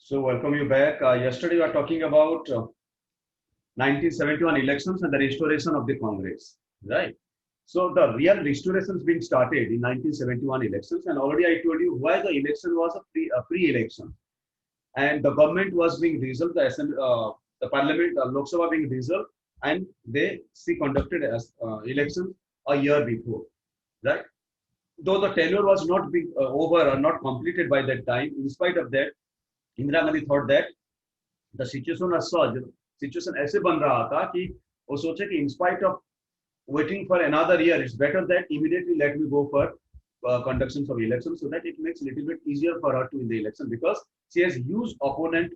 So welcome you back. Yesterday we were talking about 1971 elections and the restoration of the Congress, right? So the real restoration is being started in 1971 elections, and already I told you why the election was a pre-election, and the government was being dissolved, the parliament, Lok Sabha being dissolved, and she conducted as elections a year before, right? Though the tenure was not being over or not completed by that time, in spite of that, Indira Gandhi thought that the situation as such, situation ऐसे बन रहा था कि वो सोचे कि in spite of waiting for another year, it's better that immediately let me go for conduction of election so that it makes a little bit easier for her to win the election because she has huge opponent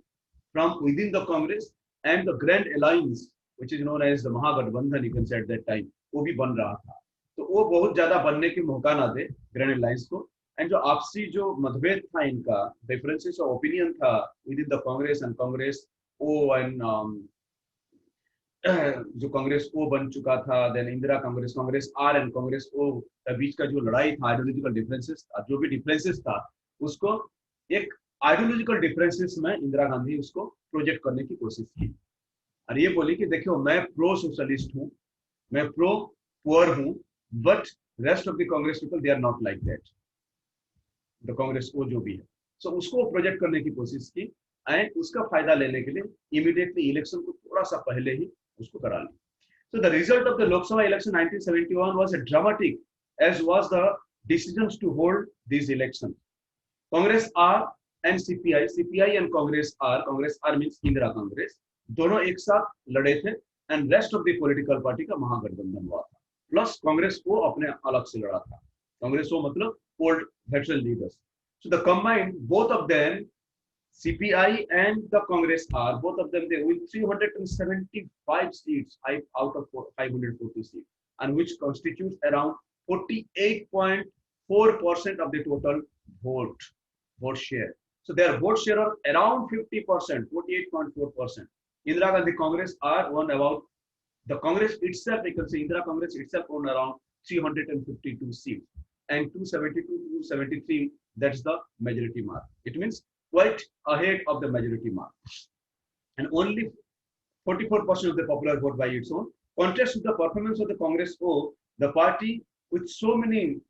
from within the Congress and the Grand Alliance, which is known as the Mahagathbandhan, you can say at that time, वो भी बन रहा था. तो वो बहुत ज्यादा बनने की मौका ना दे ग्रैंड अलायंस को. एंड जो आपसी जो मतभेद था इनका, डिफरेंसेस ऑफ ओपिनियन था with in the Congress and Congress O and जो कांग्रेस ओ बन चुका था, then Indira Congress, Congress R and Congress O के बीच का जो लड़ाई था, आइडियोलॉजिकल डिफरेंसेस था, जो भी डिफरेंसेस था उसको एक आइडियोलॉजिकल डिफरेंसेस में इंदिरा गांधी उसको प्रोजेक्ट करने की कोशिश की और ये बोली कि देखियो मैं प्रो सोशलिस्ट हूँ, मैं प्रो पुअर हूँ, but rest of the Congress people they are not like that, the Congress को जो भी है. सो उसको प्रोजेक्ट करने की कोशिश की एंड उसका फायदा लेने के लिए इमीडिएटली इलेक्शन को थोड़ा सा पहले ही उसको करा लिया. So the result of the Lok Sabha election 1971 was a dramatic, as was the decisions to hold these elections. Congress R and CPI, CPI and Congress R means Indira Congress, दोनों एक साथ लड़े थे and rest of the political party का महागठबंधन हुआ था. Plus Congress को अपने अलग से लड़ा था. कांग्रेस को मतलब old veteran leaders. So the combined both of them, CPI and the Congress R, both of them they win 375 seats out of 540 seats, and which constitutes around 48.4% of the total vote share. So their vote share are around 50%, 48.4%. Indira Gandhi Congress R won about, the Congress itself, you can say Indira Congress itself won around 352 seats. And 272 to 273, that's the majority mark. It means quite ahead of the majority mark. And only 44% of the popular vote by its own. Contrast with the performance of the Congress O, the party with so many,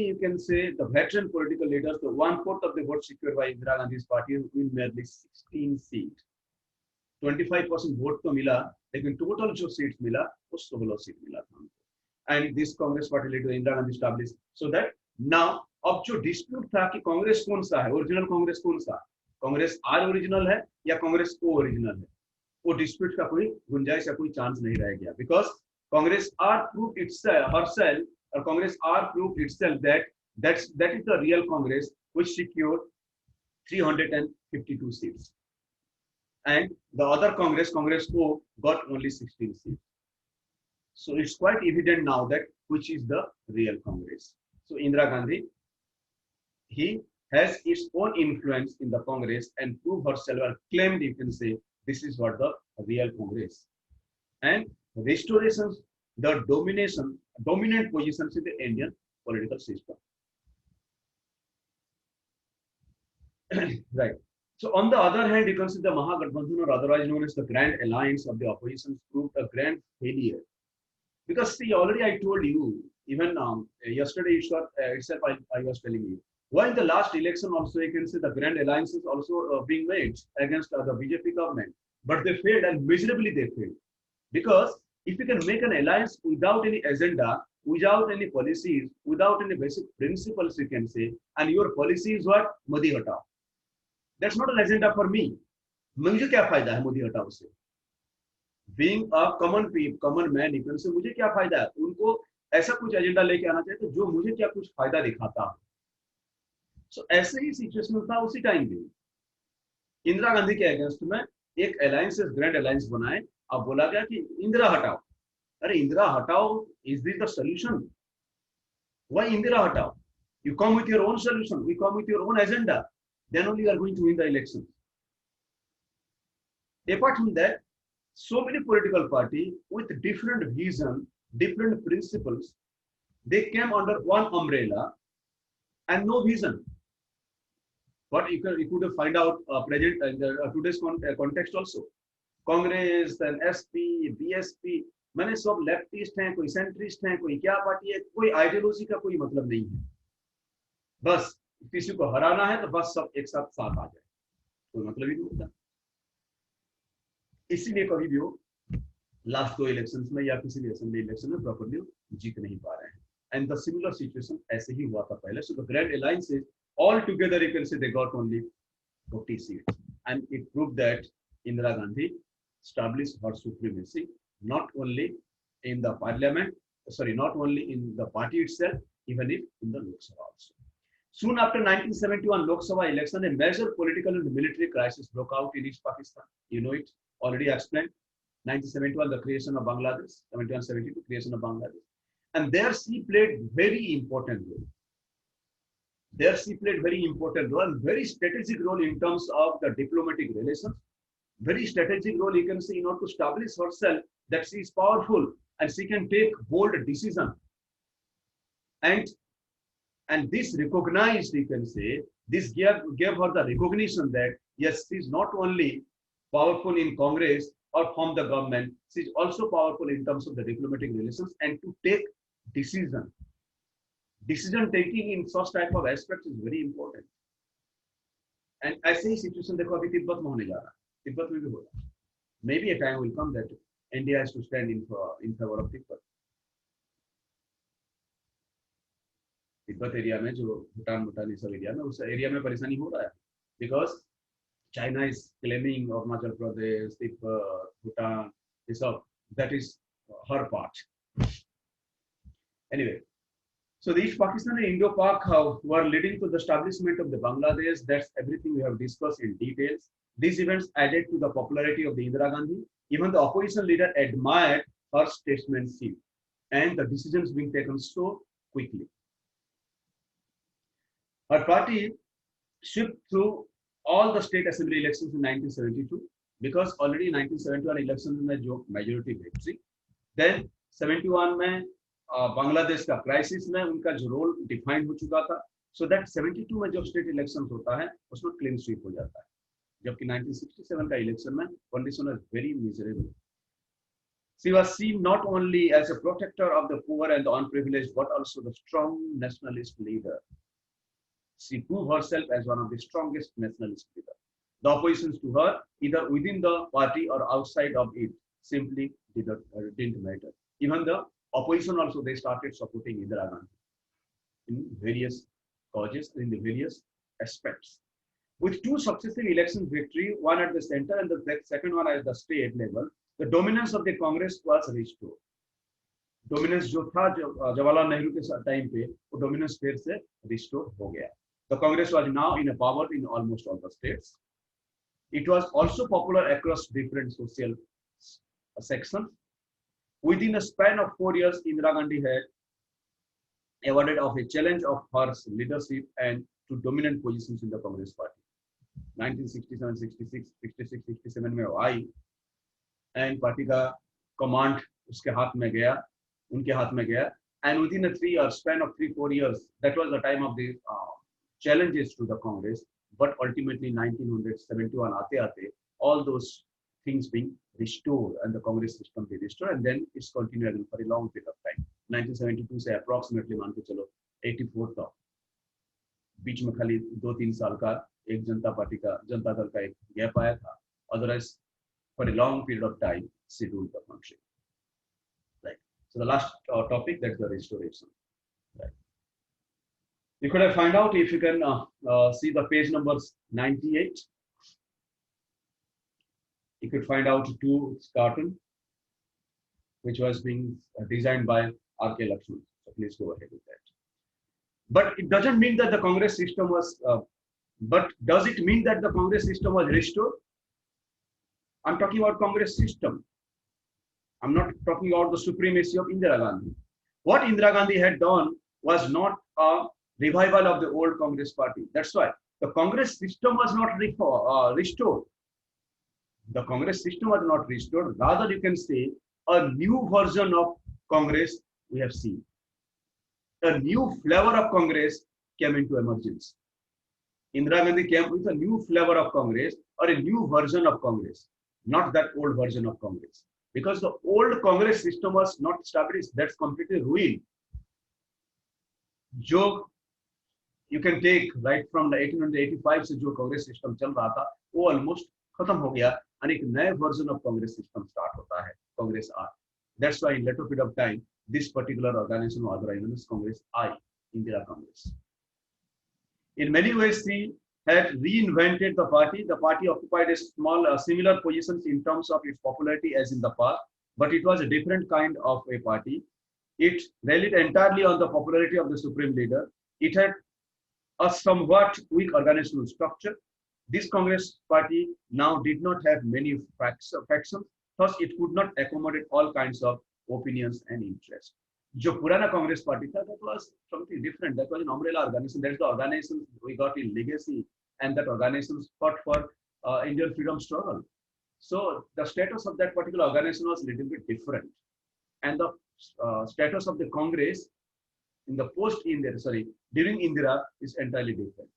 you can say, the veteran political leaders, the 1/4 of the vote secured by Indira Gandhi's party win merely 16 seats. 25% vote तो मिला, लेकिन total जो seats मिला, वो 16 seat मिला था. And this Congress party leader Indira Gandhi established so that now अब जो dispute था कि कांग्रेस कौन सा है, ओरिजिनल कांग्रेस कौन सा, कांग्रेस आर ओरिजिनल है या कांग्रेस ओ ओरिजिनल है, वो डिस्प्यूट का कोई गुंजाइश या कोई चांस नहीं रह गया. Because Congress R prove itself herself, और Congress R prove itself that is the real Congress which secured 352 seats, and the other Congress O got only 16 seats. So it's quite evident now that which is the real Congress. So Indira Gandhi, he has its own influence in the Congress and proved herself or claimed, you can say, this is what the real Congress. And restorations, the dominant positions in the Indian political system. Right. So on the other hand, you can see the Mahagathbandhan, or otherwise known as the Grand Alliance of the opposition, proved a grand failure. Because see, already I told you, even yesterday itself I was telling you, why in the last election also you can see the Grand Alliance is also being made against the BJP government. But they failed, and miserably they failed. Because if you can make an alliance without any agenda, without any policies, without any basic principles, you can say, and your policy is what? Modi hatao. That's not an agenda for me. मुझे क्या फायदा है मोदी हटाओ से? Being a common man, you can say, मुझे क्या फायदा है? उनको ऐसा कुछ एजेंडा लेके आना चाहिए जो मुझे क्या कुछ फायदा दिखाता हो. सो ऐसे ही सिचुएशन था उसी टाइम पे. इंदिरा गांधी के अगेंस्ट में एक अलायंस, ग्रैंड अलायंस बनाए. अब बोला गया कि इंदिरा हटाओ. अरे इंदिरा हटाओ, is this the solution? Why Indira हटाओ? You come with your own solution, we come with your own agenda, then only you are going to win the election. Apart from that, so many political parties with different vision, different principles, they came under one umbrella and no vision. But you could find out present today's context also. Congress, then SP, BSP, मैंने सब leftist हैं, कोई centrist हैं, कोई क्या party है, कोई ideology का कोई मतलब नहीं है। बस किसी को हराना है तो बस सब एक साथ साथ आ जाए, कोई मतलब ही नहीं होता। इसीलिए कभी भी हो लास्ट 2 इलेक्शंस में या किसी भी असेंबली इलेक्शन में प्रॉपर्ली जीत नहीं पा रहे हैं। एंड द सिमिलर सिचुएशन ऐसे ही हुआ था पहले। So the grand alliances all together you can say they got only 40 seats, and it proved that Indira Gandhi established her supremacy not only in the parliament, not only in the party itself, even if in the Lok Sabha also. Soon after 1971 Lok Sabha election, a major political and military crisis broke out in East Pakistan. You know it, already explained. 1971 the creation of Bangladesh, 71-72 creation of Bangladesh, and there she played very important role. There she played very important role, very strategic role in terms of the diplomatic relations. Very strategic role you can see in order to establish herself that she is powerful and she can take bold decision. And this recognized, you can say, this gave her the recognition that yes, she is not only powerful in Congress or from the government, she is also powerful in terms of the diplomatic relations and to take decision. Decision taking in such type of aspects is very important. And ऐसे ही situation देखो अभी तिब्बत में होने जा रहा है, तिब्बत में भी हो रहा है। Maybe a time will come that India has to stand in favor of Tibet. Tibet area में जो भूटान सब एरिया में, उस एरिया में परेशानी हो रहा है because China is claiming Arunachal Pradesh, Tibet, Bhutan, this all, that is her part. Anyway. So the East Pakistan and Indo-Pak were leading to the establishment of the Bangladesh. That's everything we have discussed in details. These events added to the popularity of the Indira Gandhi. Even the opposition leader admired her statesmanship and the decisions being taken so quickly. Her party swept through all the state assembly elections in 1972 because already 1971 election में जो majority victory, then 71 में बांग्लादेश का crisis में उनका जो role define हो चुका था, सो दैट 72 में जब स्टेट इलेक्शन होता है उसमें क्लीन स्वीप हो जाता है, जबकि 1967 का इलेक्शन में condition was very miserable. She was seen not only as a protector of the poor and the unprivileged, but also the strong nationalist leader. She proved herself as one of the strongest nationalist leaders. The oppositions to her, either within the party or outside of it, simply didn't matter. Even the opposition also, they started supporting Indira Gandhi in various causes, in the various aspects. With 2 successive election victory, one at the center and the second one at the state level, the dominance of the Congress was restored. Dominance जो था जवाहरलाल नेहरू के time पे, वो dominance फिर से restore हो गया. The Congress was now in a power in almost all the states. It was also popular across different social sections. Within a span of 4 years, Indira Gandhi had awarded of a challenge of her leadership and to dominant positions in the Congress party. 1967, 66, 66, 67 में वो आई and party का command उसके हाथ में गया, उनके हाथ में गया, and within a 3 year span of 3-4 years, that was the time of the challenges to the Congress. But ultimately 1971 आते all those things being restored and the Congress system be restored, and then it's continued for a long period of time. 1972 से approximately मान के चलो 84 तक बीच में खाली 2-3 साल का एक जनता दल का एक गैप आया था. Otherwise for a long period of time she ruled the country. Right. So the last topic, that's the restoration. Right. You could have find out if you can see the page numbers 98. You could find out 2 cartoon which was being designed by R.K. Lakshman. So please go ahead with that. But it doesn't mean that the Congress system was. But does it mean that the Congress system was restored? I'm talking about Congress system. I'm not talking about the supremacy of Indira Gandhi. What Indira Gandhi had done was not a revival of the old Congress party. That's why the Congress system was not restored. The Congress system was not restored. Rather, you can say a new version of Congress we have seen. A new flavor of Congress came into emergence. Indira Gandhi came with a new flavor of Congress or a new version of Congress, not that old version of Congress. Because the old Congress system was not established, that's completely ruined. जो you can take right from the 1885 से जो Congress system चल रहा था वो almost खत्म हो गया और एक नए version of Congress system start होता है Congress are that's why in later period of time this particular organisation was organised as Congress I Indira Congress in many ways she had reinvented the party occupied a small similar positions in terms of its popularity as in the past but it was a different kind of a party it relied entirely on the popularity of the supreme leader it had a somewhat weak organizational structure. This Congress party now did not have many factions, thus it could not accommodate all kinds of opinions and interests. जो पुराना Congress party था, that was something different. That was an umbrella organization. That's the organization we got in legacy, and that organization fought for Indian freedom struggle. So the status of that particular organization was a little bit different, and the status of the Congress in the post Indira, sorry, during Indira is entirely different.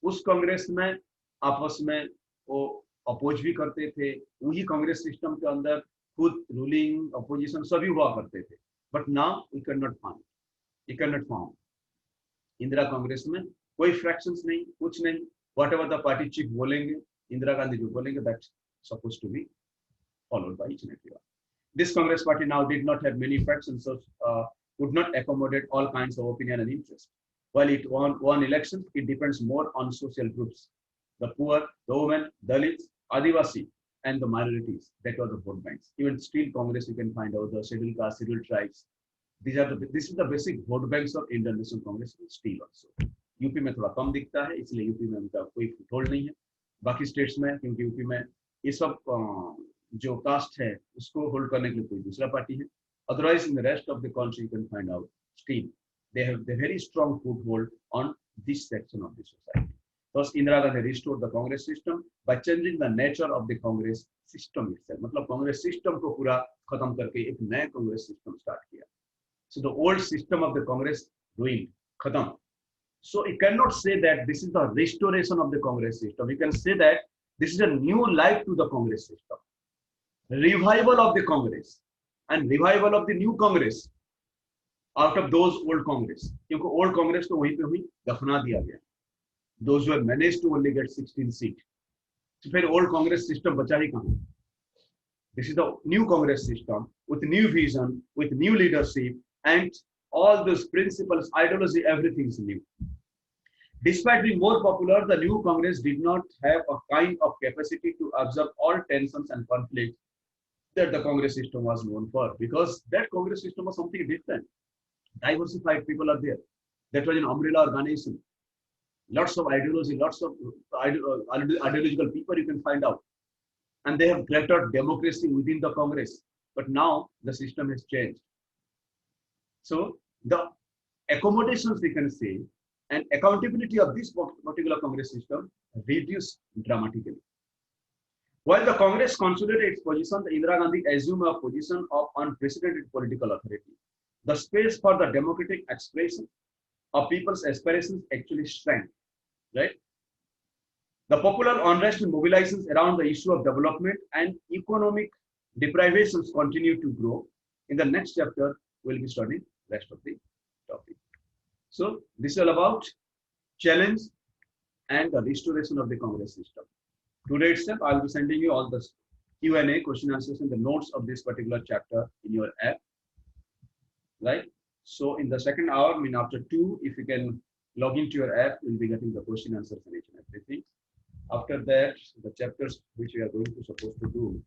उस कांग्रेस में आपस में वो oppose भी करते थे, वही Congress system के अंदर खुद रूलिंग अपोजिशन सभी हुआ करते थे. But now we can not found Indira Congress में कोई फ्रैक्शंस नहीं, कुछ नहीं. Whatever the party chief बोलेंगे, इंदिरा गांधी जो बोलेंगे, that's suppose to be followed by each and everyone. This Congress party now did not have many fractions, so would not accommodate all kinds of opinion and interest. While it won elections, it depends more on social groups, the poor, the women, Dalits, Adivasi, and the minorities. That was the vote banks. Even still, Congress, you can find out the scheduled caste, scheduled tribes. This is the basic vote banks of Indian National Congress still also. UP में थोड़ा कम दिखता है, इसलिए UP में उनका कोई foothold नहीं है. बाकी स्टेट्स में, क्योंकि यूपी में ये सब जो कास्ट है उसको होल्ड करने के लिए कोई दूसरा पार्टी है. Otherwise, in the rest of the country, you can find out still they have the very strong foothold on this section of the society. Thus, Indira Gandhi restored the Congress system by changing the nature of the Congress system itself. मतलब Congress system को पूरा खत्म करके एक नया Congress system start किया. So the old system of the Congress ruined, खत्म. So you cannot say that this is the restoration of the Congress system. You can say that this is a new life to the Congress system, revival of the Congress. And revival of the new Congress out of those old Congress. क्योंकि old Congress तो वहीं पे हुई, दफना दिया गया. Those who have managed to only get 16 seats. तो फिर old Congress system बचा ही कहाँ? This is the new Congress system with new vision, with new leadership, and all those principles, ideology, everything is new. Despite being more popular, the new Congress did not have a kind of capacity to absorb all tensions and conflicts that the Congress system was known for, because that Congress system was something different. Diversified people are there. That was an umbrella organization. Lots of ideology, lots of ideological people you can find out. And they have greater democracy within the Congress. But now the system has changed. So the accommodations, we can say, and accountability of this particular Congress system reduced dramatically. While the Congress consolidated its position, the Indira Gandhi assumed a position of unprecedented political authority. The space for the democratic expression of people's aspirations actually shrank, right? The popular unrest and mobilizations around the issue of development and economic deprivations continue to grow. In the next chapter, we'll be studying the rest of the topic. So this is all about challenge and the restoration of the Congress system. Today itself, I'll be sending you all the Q&A, question answers, and the notes of this particular chapter in your app, right? So in the second hour, I mean after 2, if you can log into your app, you'll be getting the question answers and each and everything. After that, the chapters which we are going to supposed to do.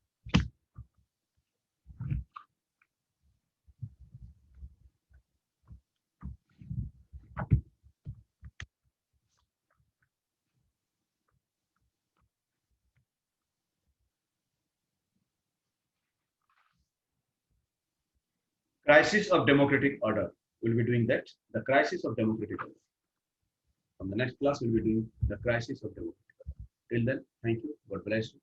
Crisis of democratic order. We'll be doing that. The crisis of democratic order. From the next class, we'll be doing the crisis of democratic order. Till then, thank you. God bless you.